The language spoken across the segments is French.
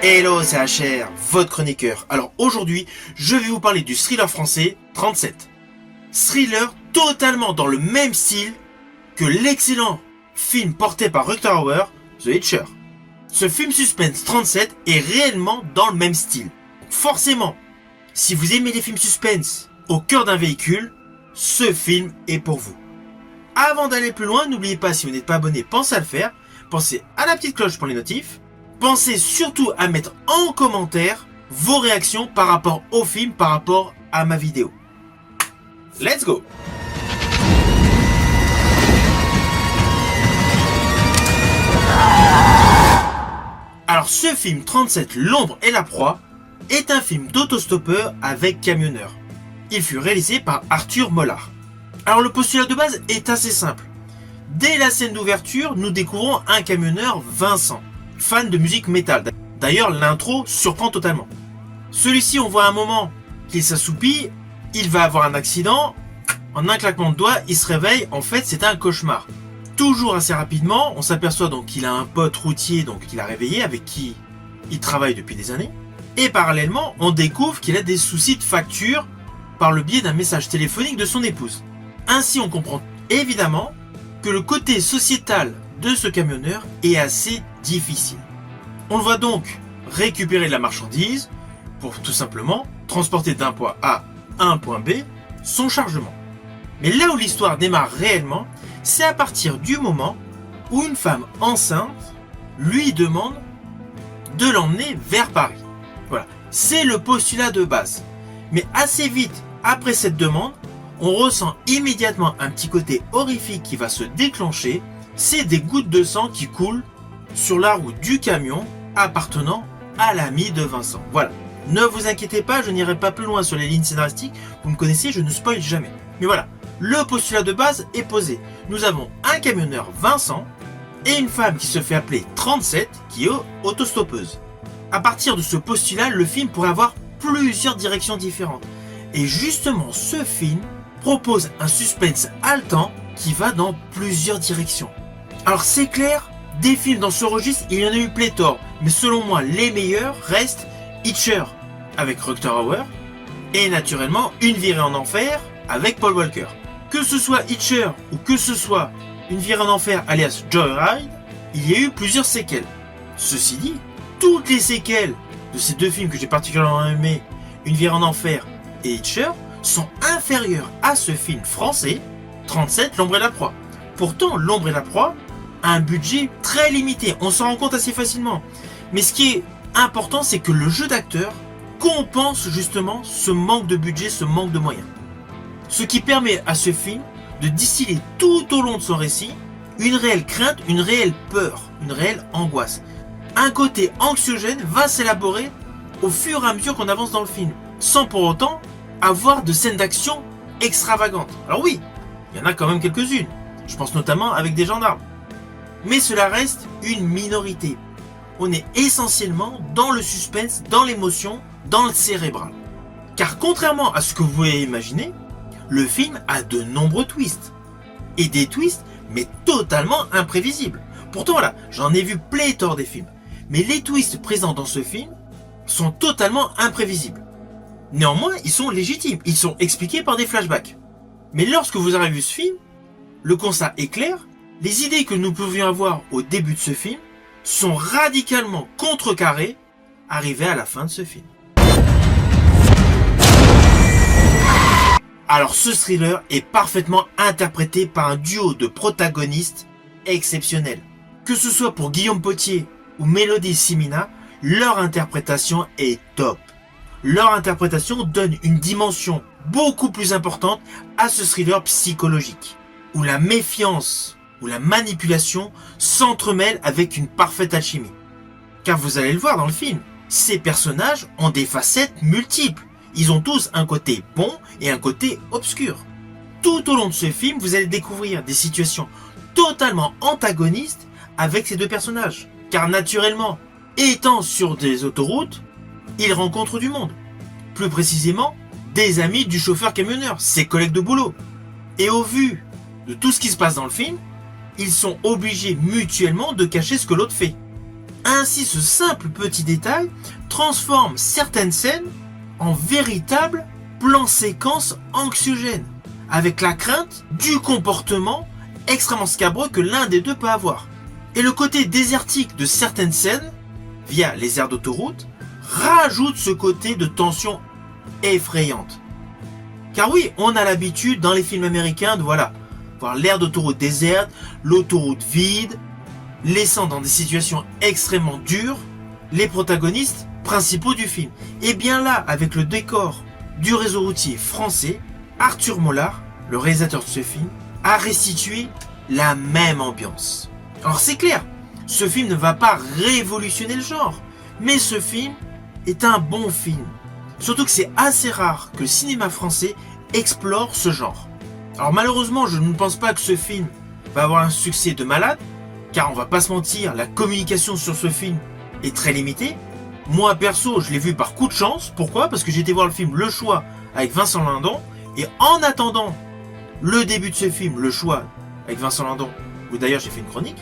Hello, c'est HR, votre chroniqueur. Alors aujourd'hui, je vais vous parler du thriller français 37. Thriller totalement dans le même style que l'excellent film porté par Rutger Hauer, The Hitcher. Ce film suspense 37 est réellement dans le même style. Forcément, si vous aimez les films suspense au cœur d'un véhicule, ce film est pour vous. Avant d'aller plus loin, n'oubliez pas, si vous n'êtes pas abonné, pensez à le faire. Pensez à la petite cloche pour les notifs. Pensez surtout à mettre en commentaire vos réactions par rapport au film, par rapport à ma vidéo. Let's go! Alors ce film 37, L'ombre et la proie, est un film d'autostoppeur avec camionneur. Il fut réalisé par Arthur Mollard. Alors le postulat de base est assez simple. Dès la scène d'ouverture, nous découvrons un camionneur, Vincent, fan de musique métal. D'ailleurs, l'intro surprend totalement. Celui-ci, on voit un moment qu'il s'assoupit, il va avoir un accident, en un claquement de doigts, il se réveille, en fait c'est un cauchemar. Toujours assez rapidement, on s'aperçoit donc qu'il a un pote routier donc qu'il a réveillé, avec qui il travaille depuis des années. Et parallèlement, on découvre qu'il a des soucis de facture par le biais d'un message téléphonique de son épouse. Ainsi, on comprend évidemment que le côté sociétal de ce camionneur est assez difficile. On le voit donc récupérer de la marchandise pour tout simplement transporter d'un point A à un point B son chargement. Mais là où l'histoire démarre réellement, c'est à partir du moment où une femme enceinte lui demande de l'emmener vers Paris. Voilà, c'est le postulat de base. Mais assez vite après cette demande, on ressent immédiatement un petit côté horrifique qui va se déclencher. C'est des gouttes de sang qui coulent sur la roue du camion appartenant à l'ami de Vincent. Voilà. Ne vous inquiétez pas, je n'irai pas plus loin sur les lignes scénaristiques. Vous me connaissez, je ne spoil jamais. Mais voilà, le postulat de base est posé. Nous avons un camionneur, Vincent, et une femme qui se fait appeler 37, qui est autostoppeuse. À partir de ce postulat, le film pourrait avoir plusieurs directions différentes. Et justement, ce film propose un suspense haletant qui va dans plusieurs directions. Alors c'est clair, des films dans ce registre, il y en a eu pléthore, mais selon moi, les meilleurs restent Hitcher avec Rutger Hauer et naturellement Une virée en enfer avec Paul Walker. Que ce soit Hitcher ou que ce soit Une virée en enfer alias Joyride, il y a eu plusieurs séquelles. Ceci dit, toutes les séquelles de ces deux films que j'ai particulièrement aimés, Une virée en enfer et Hitcher, sont inférieures à ce film français 37, L'ombre et la proie. Pourtant, L'ombre et la proie a un budget très limité, on s'en rend compte assez facilement. Mais ce qui est important, c'est que le jeu d'acteur compense justement ce manque de budget, ce manque de moyens. Ce qui permet à ce film de distiller tout au long de son récit une réelle crainte, une réelle peur, une réelle angoisse. Un côté anxiogène va s'élaborer au fur et à mesure qu'on avance dans le film, sans pour autant avoir de scènes d'action extravagantes. Alors oui, il y en a quand même quelques-unes. Je pense notamment avec des gendarmes. Mais cela reste une minorité. On est essentiellement dans le suspense, dans l'émotion, dans le cérébral. Car contrairement à ce que vous pouvez imaginer, le film a de nombreux twists. Et des twists, mais totalement imprévisibles. Pourtant voilà, j'en ai vu pléthore des films. Mais les twists présents dans ce film sont totalement imprévisibles. Néanmoins, ils sont légitimes, ils sont expliqués par des flashbacks. Mais lorsque vous avez vu ce film, le constat est clair, les idées que nous pouvions avoir au début de ce film sont radicalement contrecarrées arrivées à la fin de ce film. Alors ce thriller est parfaitement interprété par un duo de protagonistes exceptionnels. Que ce soit pour Guillaume Pottier ou Mélodie Simina, leur interprétation est top. Leur interprétation donne une dimension beaucoup plus importante à ce thriller psychologique, où la méfiance ou la manipulation s'entremêlent avec une parfaite alchimie. Car vous allez le voir dans le film, ces personnages ont des facettes multiples. Ils ont tous un côté bon et un côté obscur. Tout au long de ce film, vous allez découvrir des situations totalement antagonistes avec ces deux personnages. Car naturellement, étant sur des autoroutes, ils rencontrent du monde. Plus précisément, des amis du chauffeur camionneur, ses collègues de boulot. Et au vu de tout ce qui se passe dans le film, ils sont obligés mutuellement de cacher ce que l'autre fait. Ainsi, ce simple petit détail transforme certaines scènes en véritables plans séquences anxiogènes, avec la crainte du comportement extrêmement scabreux que l'un des deux peut avoir. Et le côté désertique de certaines scènes, via les aires d'autoroute, rajoute ce côté de tension effrayante. Car oui, on a l'habitude dans les films américains de voir l'aire d'autoroute déserte, l'autoroute vide, laissant dans des situations extrêmement dures les protagonistes principaux du film. Et bien là, avec le décor du réseau routier français, Arthur Mollard, le réalisateur de ce film, a restitué la même ambiance. Alors c'est clair, ce film ne va pas révolutionner le genre, mais ce film est un bon film. Surtout que c'est assez rare que le cinéma français explore ce genre. Alors malheureusement, je ne pense pas que ce film va avoir un succès de malade, car on va pas se mentir, la communication sur ce film est très limitée. Moi perso, je l'ai vu par coup de chance. Pourquoi ? Parce que j'ai été voir le film Le Choix avec Vincent Lindon, et en attendant le début de ce film, Le Choix avec Vincent Lindon, où d'ailleurs j'ai fait une chronique,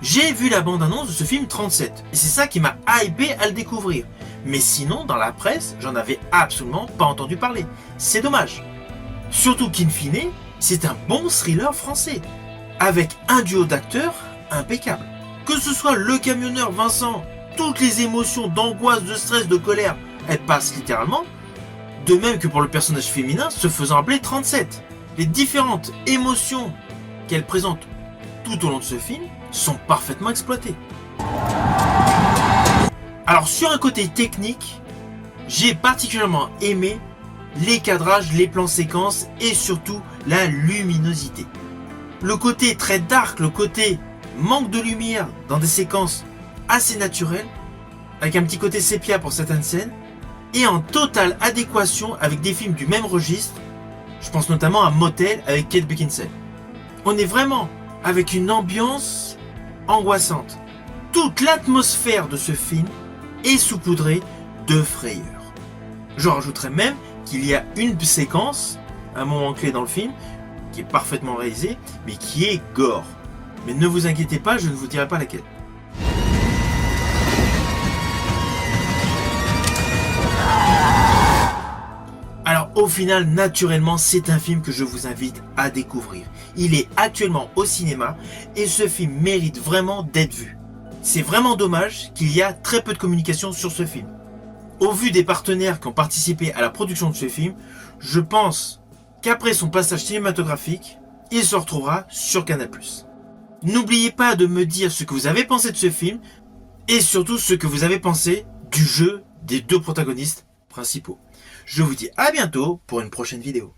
j'ai vu la bande-annonce de ce film 37. Et c'est ça qui m'a hypé à le découvrir. Mais sinon, dans la presse, j'en avais absolument pas entendu parler. C'est dommage. Surtout qu'in fine, c'est un bon thriller français, avec un duo d'acteurs impeccable. Que ce soit le camionneur Vincent, toutes les émotions d'angoisse, de stress, de colère, elles passent littéralement. De même que pour le personnage féminin se faisant appeler 37. Les différentes émotions qu'elle présente tout au long de ce film sont parfaitement exploitées. Alors sur un côté technique, j'ai particulièrement aimé les cadrages, les plans séquences et surtout la luminosité. Le côté très dark, le côté manque de lumière dans des séquences assez naturelles, avec un petit côté sépia pour certaines scènes, et en totale adéquation avec des films du même registre. Je pense notamment à Motel avec Kate Beckinsale. On est vraiment avec une ambiance angoissante. Toute l'atmosphère de ce film est saupoudrée de frayeur. Je rajouterais même qu'il y a une séquence, un moment clé dans le film, qui est parfaitement réalisée, mais qui est gore. Mais ne vous inquiétez pas, je ne vous dirai pas laquelle. Alors au final, naturellement, c'est un film que je vous invite à découvrir. Il est actuellement au cinéma et ce film mérite vraiment d'être vu. C'est vraiment dommage qu'il y a très peu de communication sur ce film. Au vu des partenaires qui ont participé à la production de ce film, je pense qu'après son passage cinématographique, il se retrouvera sur Canal+. N'oubliez pas de me dire ce que vous avez pensé de ce film et surtout ce que vous avez pensé du jeu des deux protagonistes principaux. Je vous dis à bientôt pour une prochaine vidéo.